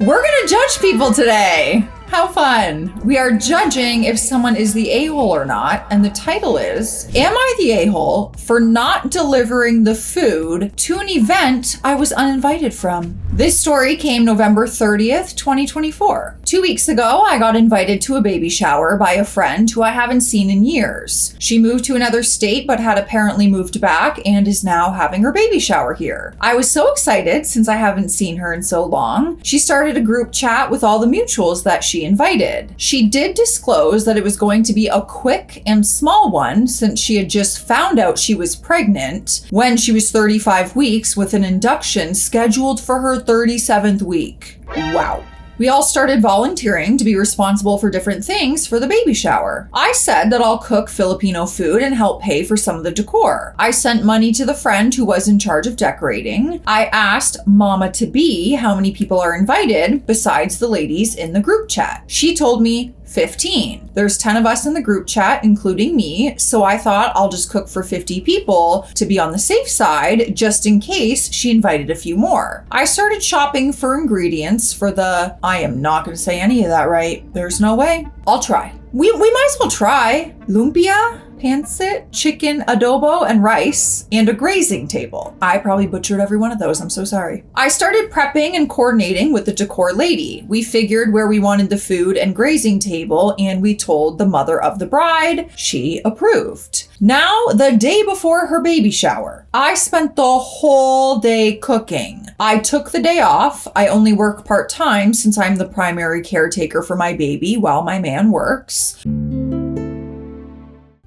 We're gonna judge people today. How fun. We are judging if someone is the a-hole or not, and the title is, Am I the a-hole for not delivering the food to an event I was uninvited from? This story came November 30th, 2024. 2 weeks ago, I got invited to a baby shower by a friend who I haven't seen in years. She moved to another state but had apparently moved back and is now having her baby shower here. I was so excited since I haven't seen her in so long. She started a group chat with all the mutuals that she invited. She did disclose that it was going to be a quick and small one since she had just found out she was pregnant when she was 35 weeks with an induction scheduled for her 37th week. Wow. We all started volunteering to be responsible for different things for the baby shower. I said that I'll cook Filipino food and help pay for some of the decor. I sent money to the friend who was in charge of decorating. I asked Mama-to-be how many people are invited besides the ladies in the group chat. She told me 15. There's 10 of us in the group chat, including me, so I thought I'll just cook for 50 people to be on the safe side, just in case she invited a few more. I started shopping for ingredients for I am not going to say any of that right. There's no way. I'll try. We might as well try. Lumpia, pancit, chicken adobo, and rice, and a grazing table. I probably butchered every one of those. I'm so sorry. I started prepping and coordinating with the decor lady. We figured where we wanted the food and grazing table, and we told the mother of the bride. She approved. Now, the day before her baby shower, I spent the whole day cooking. I took the day off. I only work part-time since I'm the primary caretaker for my baby while my man works.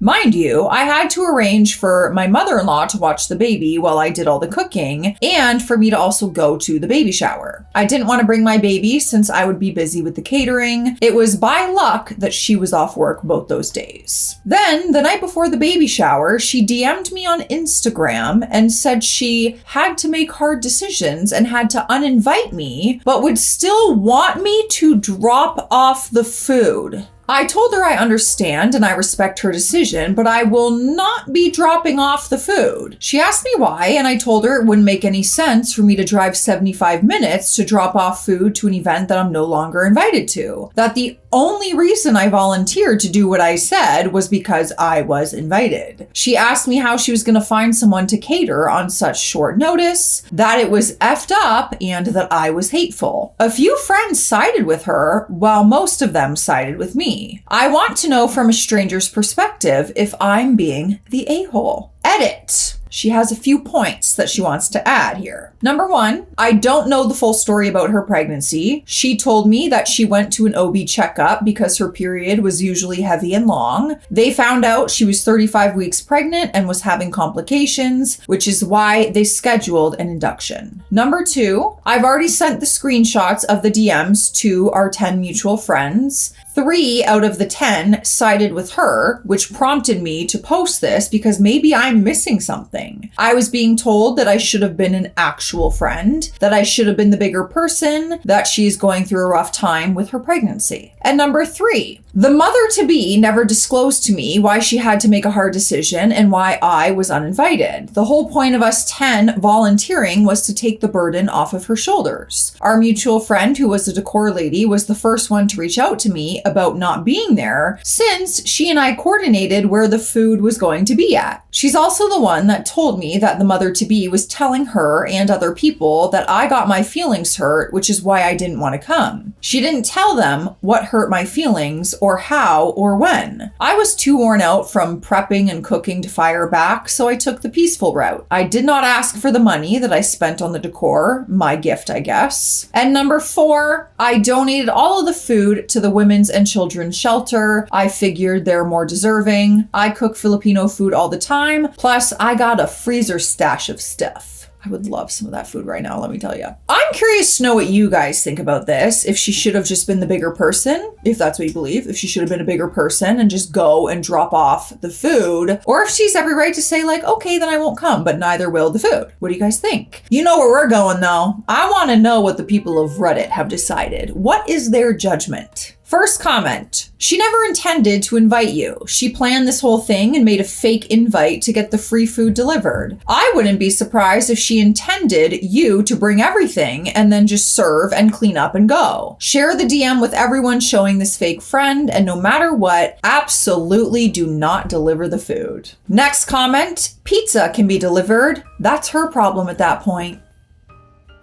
Mind you, I had to arrange for my mother-in-law to watch the baby while I did all the cooking and for me to also go to the baby shower. I didn't want to bring my baby since I would be busy with the catering. It was by luck that she was off work both those days. Then, the night before the baby shower, she DM'd me on Instagram and said she had to make hard decisions and had to uninvite me, but would still want me to drop off the food. I told her I understand and I respect her decision, but I will not be dropping off the food. She asked me why, and I told her it wouldn't make any sense for me to drive 75 minutes to drop off food to an event that I'm no longer invited to. That the only reason I volunteered to do what I said was because I was invited. She asked me how she was going to find someone to cater on such short notice, that it was effed up, and that I was hateful. A few friends sided with her, while most of them sided with me. I want to know from a stranger's perspective if I'm being the a-hole. Edit. She has a few points that she wants to add here. Number 1, I don't know the full story about her pregnancy. She told me that she went to an OB checkup because her period was usually heavy and long. They found out she was 35 weeks pregnant and was having complications, which is why they scheduled an induction. Number 2, I've already sent the screenshots of the DMs to our 10 mutual friends. 3 out of the 10 sided with her, which prompted me to post this because maybe I'm missing something. I was being told that I should have been an actual friend, that I should have been the bigger person, that she's going through a rough time with her pregnancy. And number 3, the mother-to-be never disclosed to me why she had to make a hard decision and why I was uninvited. The whole point of us 10 volunteering was to take the burden off of her shoulders. Our mutual friend, who was the decor lady, was the first one to reach out to me about not being there since she and I coordinated where the food was going to be at. She's also the one that told me that the mother-to-be was telling her and other people that I got my feelings hurt, which is why I didn't want to come. She didn't tell them what hurt my feelings or how or when. I was too worn out from prepping and cooking to fire back, so I took the peaceful route. I did not ask for the money that I spent on the decor, my gift, I guess. And number 4, I donated all of the food to the women's and children's shelter. I figured they're more deserving. I cook Filipino food all the time, plus I got a freezer stash of stuff. I would love some of that food right now, let me tell you. I'm curious to know what you guys think about this. If she should have just been the bigger person, if that's what you believe, if she should have been a bigger person and just go and drop off the food, or if she's every right to say like, okay, then I won't come, but neither will the food. What do you guys think? You know where we're going though. I want to know what the people of Reddit have decided. What is their judgment? First comment. She never intended to invite you. She planned this whole thing and made a fake invite to get the free food delivered. I wouldn't be surprised if she intended you to bring everything and then just serve and clean up and go. Share the DM with everyone showing this fake friend, and no matter what, absolutely do not deliver the food. Next comment. Pizza can be delivered. That's her problem at that point.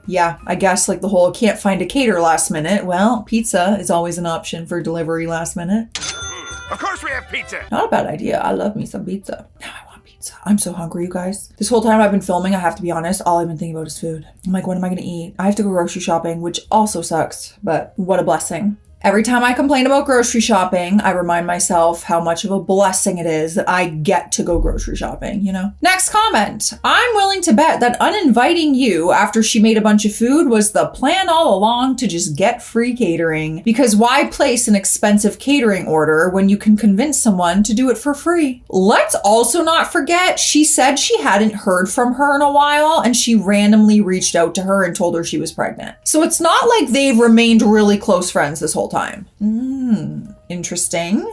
Yeah, I guess like the whole can't find a caterer last minute. Well, pizza is always an option for delivery last minute. Of course we have pizza. Not a bad idea. I love me some pizza. Now I want pizza. I'm so hungry, you guys. This whole time I've been filming, I have to be honest, all I've been thinking about is food. I'm like, what am I gonna eat? I have to go grocery shopping, which also sucks, but what a blessing. Every time I complain about grocery shopping, I remind myself how much of a blessing it is that I get to go grocery shopping, you know? Next comment. I'm willing to bet that uninviting you after she made a bunch of food was the plan all along to just get free catering. Because why place an expensive catering order when you can convince someone to do it for free? Let's also not forget she said she hadn't heard from her in a while and she randomly reached out to her and told her she was pregnant. So it's not like they've remained really close friends this whole time. Interesting.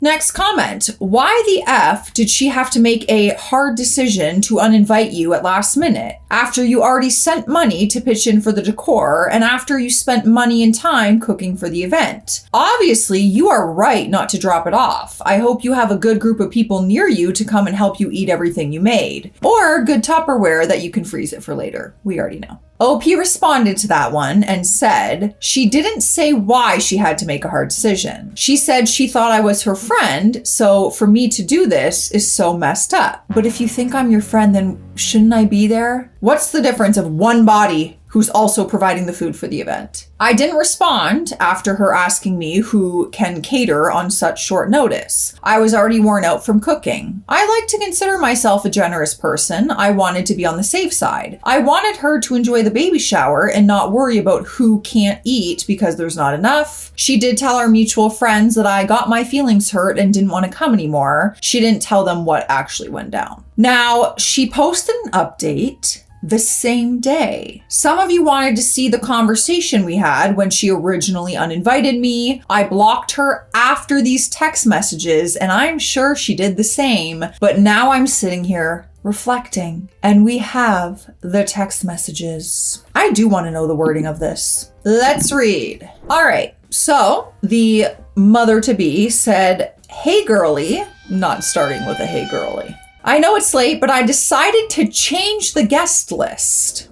Next comment. Why the F did she have to make a hard decision to uninvite you at last minute after you already sent money to pitch in for the decor and after you spent money and time cooking for the event? Obviously, you are right not to drop it off. I hope you have a good group of people near you to come and help you eat everything you made, or good Tupperware that you can freeze it for later. We already know. OP responded to that one and said she didn't say why she had to make a hard decision. She said she thought I was her friend, so for me to do this is so messed up. But if you think I'm your friend, then shouldn't I be there? What's the difference of one body who's also providing the food for the event? I didn't respond after her asking me who can cater on such short notice. I was already worn out from cooking. I like to consider myself a generous person. I wanted to be on the safe side. I wanted her to enjoy the baby shower and not worry about who can't eat because there's not enough. She did tell our mutual friends that I got my feelings hurt and didn't want to come anymore. She didn't tell them what actually went down. Now, she posted an update the same day. Some of you wanted to see the conversation we had when she originally uninvited me. I blocked her after these text messages, and I'm sure she did the same. But now I'm sitting here reflecting, and we have the text messages. I do want to know the wording of this. Let's read. All right. So the mother-to-be said, "Hey girly," not starting with a "hey girly. I know it's late, but I decided to change the guest list.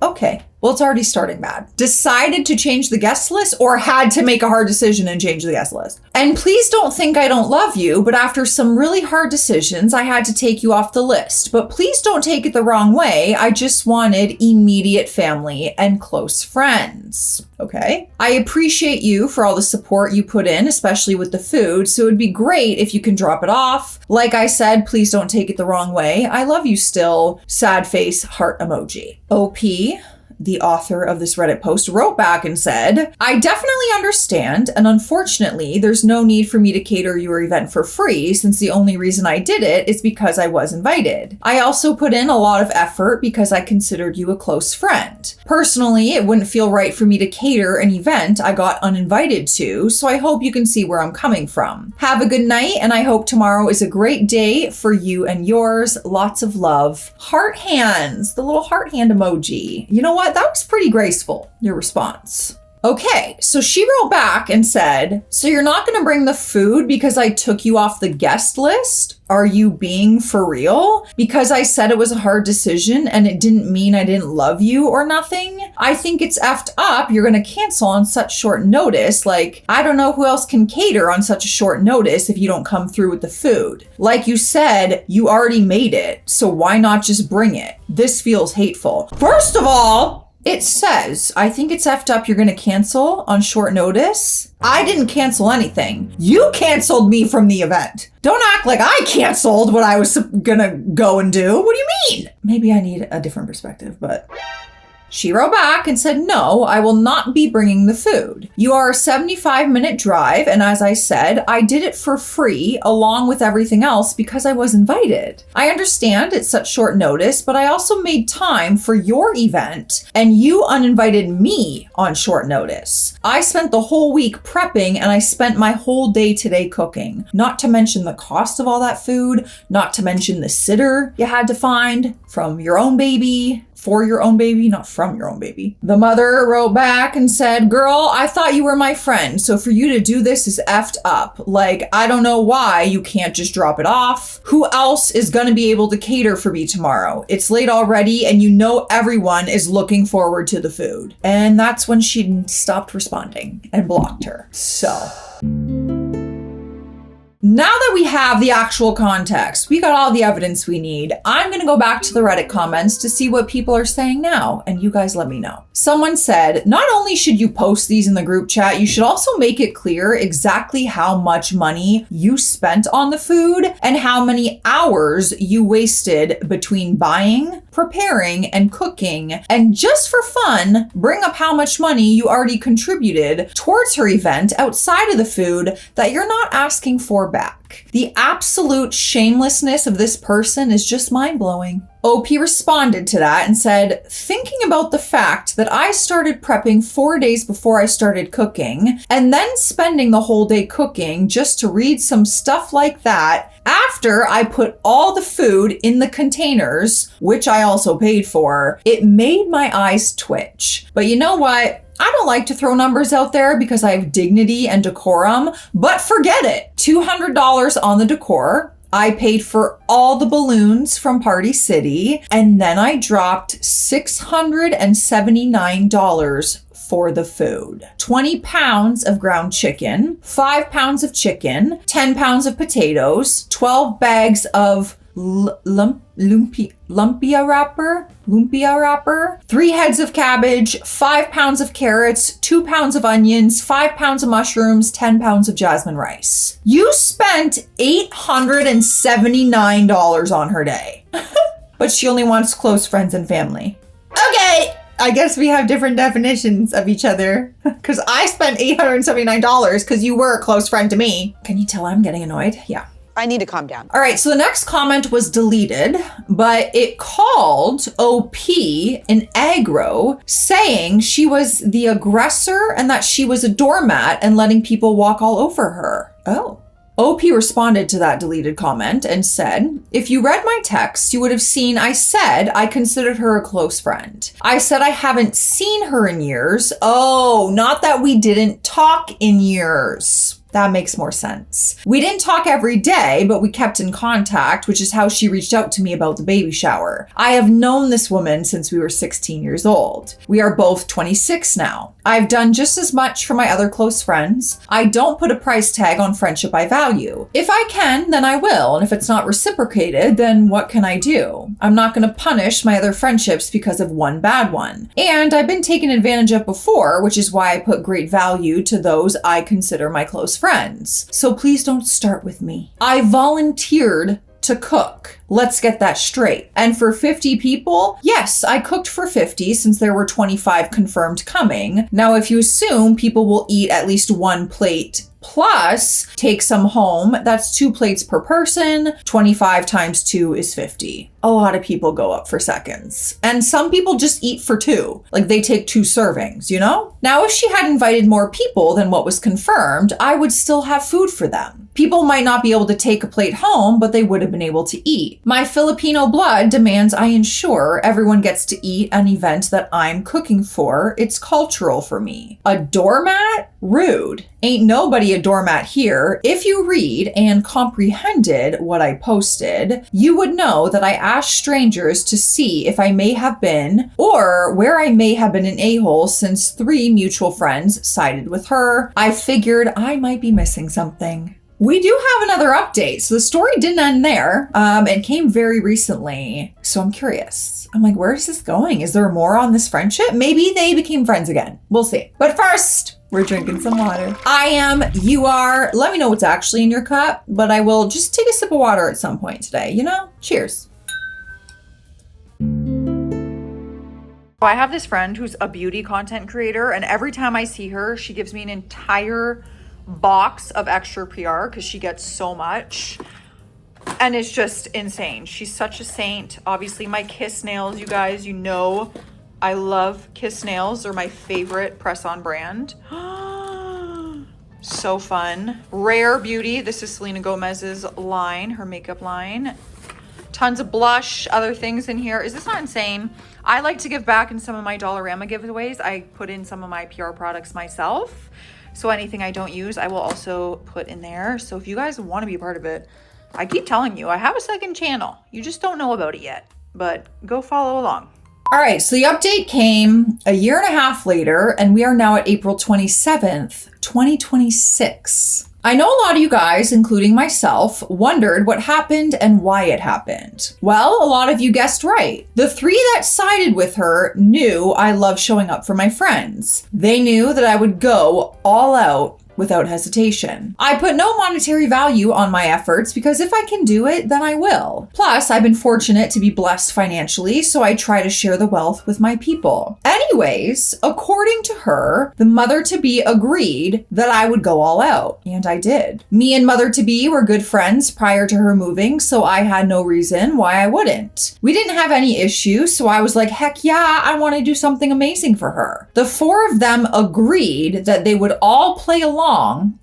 Okay, well, it's already starting bad. Decided to change the guest list or had to make a hard decision and change the guest list. And please don't think I don't love you, but after some really hard decisions, I had to take you off the list. But please don't take it the wrong way. I just wanted immediate family and close friends. Okay. I appreciate you for all the support you put in, especially with the food. So it'd be great if you can drop it off. Like I said, please don't take it the wrong way. I love you still. Sad face heart emoji. OP, the author of this Reddit post, wrote back and said, I definitely understand, and unfortunately, there's no need for me to cater your event for free since the only reason I did it is because I was invited. I also put in a lot of effort because I considered you a close friend. Personally, it wouldn't feel right for me to cater an event I got uninvited to, so I hope you can see where I'm coming from. Have a good night, and I hope tomorrow is a great day for you and yours. Lots of love. Heart hands, the little heart hand emoji. You know what? That was pretty graceful, your response. Okay, so she wrote back and said, so you're not going to bring the food because I took you off the guest list? Are you being for real? Because I said it was a hard decision and it didn't mean I didn't love you or nothing? I think it's effed up. You're going to cancel on such short notice. Like, I don't know who else can cater on such a short notice if you don't come through with the food. Like you said, you already made it, so why not just bring it? This feels hateful. First of all, it says, I think it's effed up you're going to cancel on short notice. I didn't cancel anything. You canceled me from the event. Don't act like I canceled what I was going to go and do. What do you mean? Maybe I need a different perspective, but She wrote back and said, no, I will not be bringing the food. You are a 75-minute drive, and as I said, I did it for free along with everything else because I was invited. I understand it's such short notice, but I also made time for your event, and you uninvited me on short notice. I spent the whole week prepping, and I spent my whole day today cooking. Not to mention the cost of all that food, not to mention the sitter you had to find from your own baby, for your own baby, not from your own baby. The mother wrote back and said, girl, I thought you were my friend, so for you to do this is effed up. Like, I don't know why you can't just drop it off. Who else is gonna be able to cater for me tomorrow? It's late already, and you know everyone is looking forward to the food. And that's when she stopped responding and blocked her. So now that we have the actual context, we got all the evidence we need, I'm gonna go back to the Reddit comments to see what people are saying now, and you guys let me know. Someone said, not only should you post these in the group chat, you should also make it clear exactly how much money you spent on the food and how many hours you wasted between buying, preparing, and cooking. And just for fun, bring up how much money you already contributed towards her event outside of the food that you're not asking for back. The absolute shamelessness of this person is just mind-blowing. OP responded to that and said, thinking about the fact that I started prepping 4 days before I started cooking, and then spending the whole day cooking just to read some stuff like that after I put all the food in the containers, which I also paid for, it made my eyes twitch. But you know what? I don't like to throw numbers out there because I have dignity and decorum, but forget it. $200 on the decor. I paid for all the balloons from Party City, and then I dropped $679 for the food. 20 pounds of ground chicken, 5 pounds of chicken, 10 pounds of potatoes, 12 bags of lumpia wrapper, 3 heads of cabbage, 5 pounds of carrots, 2 pounds of onions, 5 pounds of mushrooms, 10 pounds of jasmine rice. You spent $879 on her day. But she only wants close friends and family. Okay, I guess we have different definitions of each other. Because I spent $879 because you were a close friend to me. Can you tell I'm getting annoyed? Yeah. I need to calm down. All right, so the next comment was deleted, but it called OP an aggro, saying she was the aggressor and that she was a doormat and letting people walk all over her. Oh. OP responded to that deleted comment and said, if you read my text, you would have seen I said I considered her a close friend. I said I haven't seen her in years. Oh, not that we didn't talk in years. That makes more sense. We didn't talk every day, but we kept in contact, which is how she reached out to me about the baby shower. I have known this woman since we were 16 years old. We are both 26 now. I've done just as much for my other close friends. I don't put a price tag on friendship I value. If I can, then I will. And if it's not reciprocated, then what can I do? I'm not going to punish my other friendships because of one bad one. And I've been taken advantage of before, which is why I put great value to those I consider my close friends. So please don't start with me. I volunteered to cook. Let's get that straight. And for 50 people, yes, I cooked for 50 since there were 25 confirmed coming. Now, if you assume people will eat at least one plate plus take some home, that's 2 plates per person. 25 times 2 is 50. A lot of people go up for seconds. And some people just eat for 2. Like they take 2 servings, you know? Now, if she had invited more people than what was confirmed, I would still have food for them. People might not be able to take a plate home, but they would have been able to eat. My Filipino blood demands I ensure everyone gets to eat an event that I'm cooking for. It's cultural for me. A doormat? Rude. Ain't nobody a doormat here. If you read and comprehended what I posted, you would know that I asked strangers to see if I may have been or where I may have been an a-hole since 3 mutual friends sided with her. I figured I might be missing something. We do have another update. So the story didn't end there. It came very recently. So I'm curious. I'm like, where is this going? Is there more on this friendship? Maybe they became friends again. We'll see. But first, we're drinking some water. I am, you are. Let me know what's actually in your cup, but I will just take a sip of water at some point today, you know? Cheers. I have this friend who's a beauty content creator, and every time I see her, she gives me an entire box of extra PR because she gets so much. And it's just insane. She's such a saint. Obviously, my Kiss nails, you guys, you know, I love Kiss nails. They're my favorite press-on brand. So fun. Rare Beauty. This is Selena Gomez's line, her makeup line. Tons of blush, other things in here. Is this not insane? I like to give back in some of my Dollarama giveaways. I put in some of my PR products myself. So anything I don't use, I will also put in there. So if you guys want to be a part of it, I keep telling you, I have a second channel. You just don't know about it yet, but go follow along. All right, so the update came a year and a half later, and we are now at April 27th, 2026. I know a lot of you guys, including myself, wondered what happened and why it happened. Well, a lot of you guessed right. The three that sided with her knew I love showing up for my friends. They knew that I would go all out without hesitation. I put no monetary value on my efforts because if I can do it, then I will. Plus, I've been fortunate to be blessed financially, so I try to share the wealth with my people. Anyways, according to her, the mother-to-be agreed that I would go all out, and I did. Me and mother-to-be were good friends prior to her moving, so I had no reason why I wouldn't. We didn't have any issues, so I was like, heck yeah, I want to do something amazing for her. The four of them agreed that they would all play along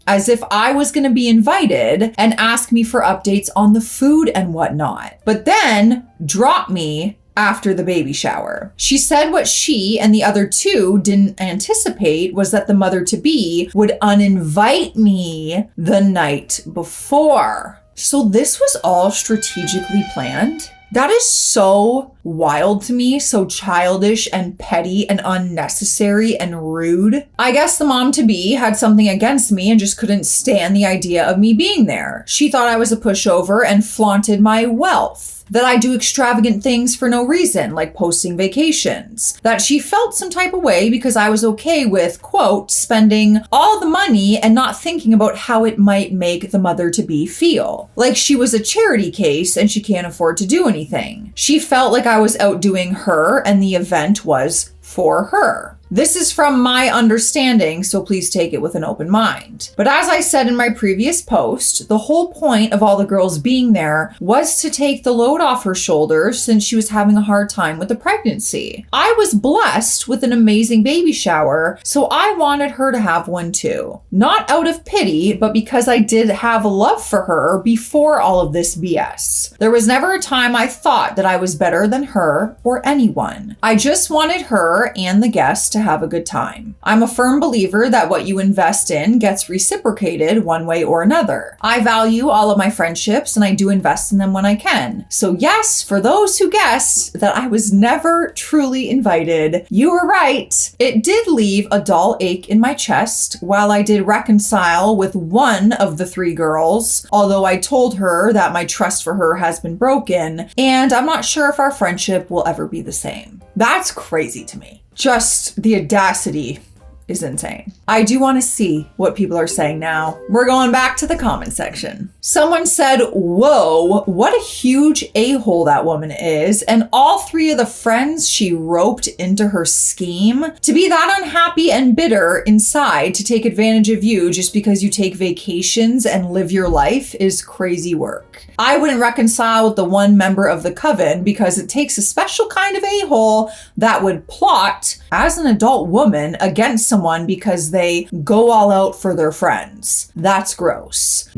as if I was going to be invited and ask me for updates on the food and whatnot, but then drop me after the baby shower. She said what she and the other two didn't anticipate was that the mother-to-be would uninvite me the night before. So this was all strategically planned? That is so wild to me, so childish and petty and unnecessary and rude. I guess the mom-to-be had something against me and just couldn't stand the idea of me being there. She thought I was a pushover and flaunted my wealth. That I do extravagant things for no reason, like posting vacations. That she felt some type of way because I was okay with, quote, spending all the money and not thinking about how it might make the mother-to-be feel. Like she was a charity case and she can't afford to do anything. She felt like I was outdoing her and the event was for her. This is from my understanding, so please take it with an open mind. But as I said in my previous post, the whole point of all the girls being there was to take the load off her shoulders since she was having a hard time with the pregnancy. I was blessed with an amazing baby shower, so I wanted her to have one too. Not out of pity, but because I did have love for her before all of this BS. There was never a time I thought that I was better than her or anyone. I just wanted her and the guests to have a good time. I'm a firm believer that what you invest in gets reciprocated one way or another. I value all of my friendships and I do invest in them when I can. So yes, for those who guessed that I was never truly invited, you were right. It did leave a dull ache in my chest while I did reconcile with one of the three girls, although I told her that my trust for her has been broken and I'm not sure if our friendship will ever be the same. That's crazy to me. Just the audacity is insane. I do want to see what people are saying now. We're going back to the comment section. Someone said, whoa, what a huge a-hole that woman is. And all three of the friends she roped into her scheme to be that unhappy and bitter inside to take advantage of you just because you take vacations and live your life is crazy work. I wouldn't reconcile with the one member of the coven because it takes a special kind of a-hole that would plot as an adult woman against someone because they go all out for their friends. That's gross.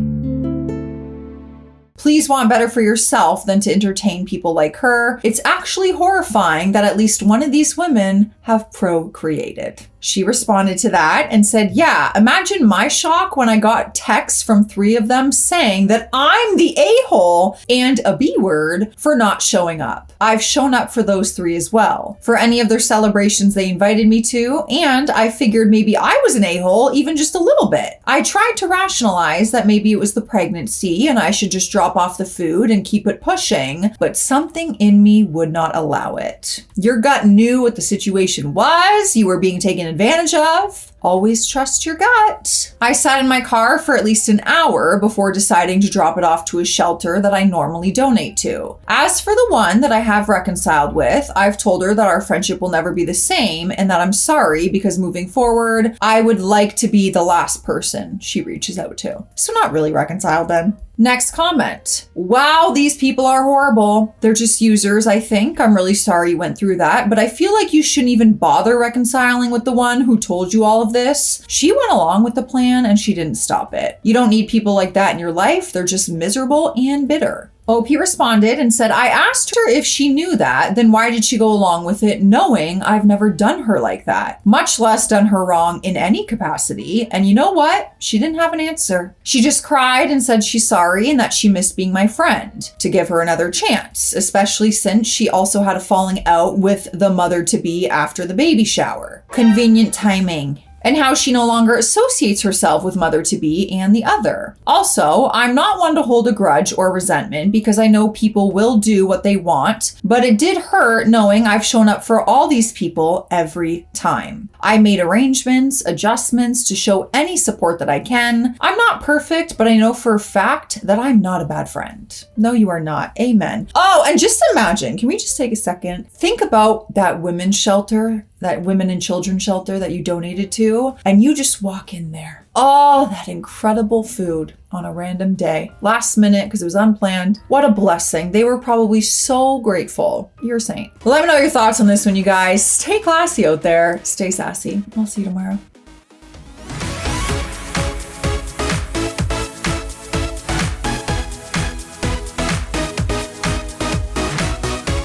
Please want better for yourself than to entertain people like her. It's actually horrifying that at least one of these women have procreated. She responded to that and said, yeah, imagine my shock when I got texts from three of them saying that I'm the a-hole and a B-word for not showing up. I've shown up for those three as well, for any of their celebrations they invited me to, and I figured maybe I was an a-hole even just a little bit. I tried to rationalize that maybe it was the pregnancy and I should just drop off the food and keep it pushing, but something in me would not allow it. Your gut knew what the situation was. You were being taken advantage of. Always trust your gut. I sat in my car for at least an hour before deciding to drop it off to a shelter that I normally donate to. As for the one that I have reconciled with, I've told her that our friendship will never be the same and that I'm sorry because moving forward, I would like to be the last person she reaches out to. So not really reconciled then. Next comment. Wow, these people are horrible. They're just users, I think. I'm really sorry you went through that, but I feel like you shouldn't even bother reconciling with the one who told you all of this. She went along with the plan and she didn't stop it. You don't need people like that in your life. They're just miserable and bitter. OP responded and said, I asked her if she knew that, then why did she go along with it knowing I've never done her like that, much less done her wrong in any capacity? And you know what? She didn't have an answer. She just cried and said she's sorry and that she missed being my friend, to give her another chance, especially since she also had a falling out with the mother-to-be after the baby shower. Convenient timing. And how she no longer associates herself with mother-to-be and the other. Also, I'm not one to hold a grudge or resentment because I know people will do what they want, but it did hurt knowing I've shown up for all these people every time. I made arrangements, adjustments to show any support that I can. I'm not perfect, but I know for a fact that I'm not a bad friend. No, you are not. Amen. Oh, and just imagine, can we just take a second? Think about that women's shelter, that women and children shelter that you donated to, and you just walk in there. Oh, that incredible food on a random day. Last minute, because it was unplanned. What a blessing. They were probably so grateful. You're a saint. Let me know your thoughts on this one, you guys. Stay classy out there. Stay sassy. I'll see you tomorrow.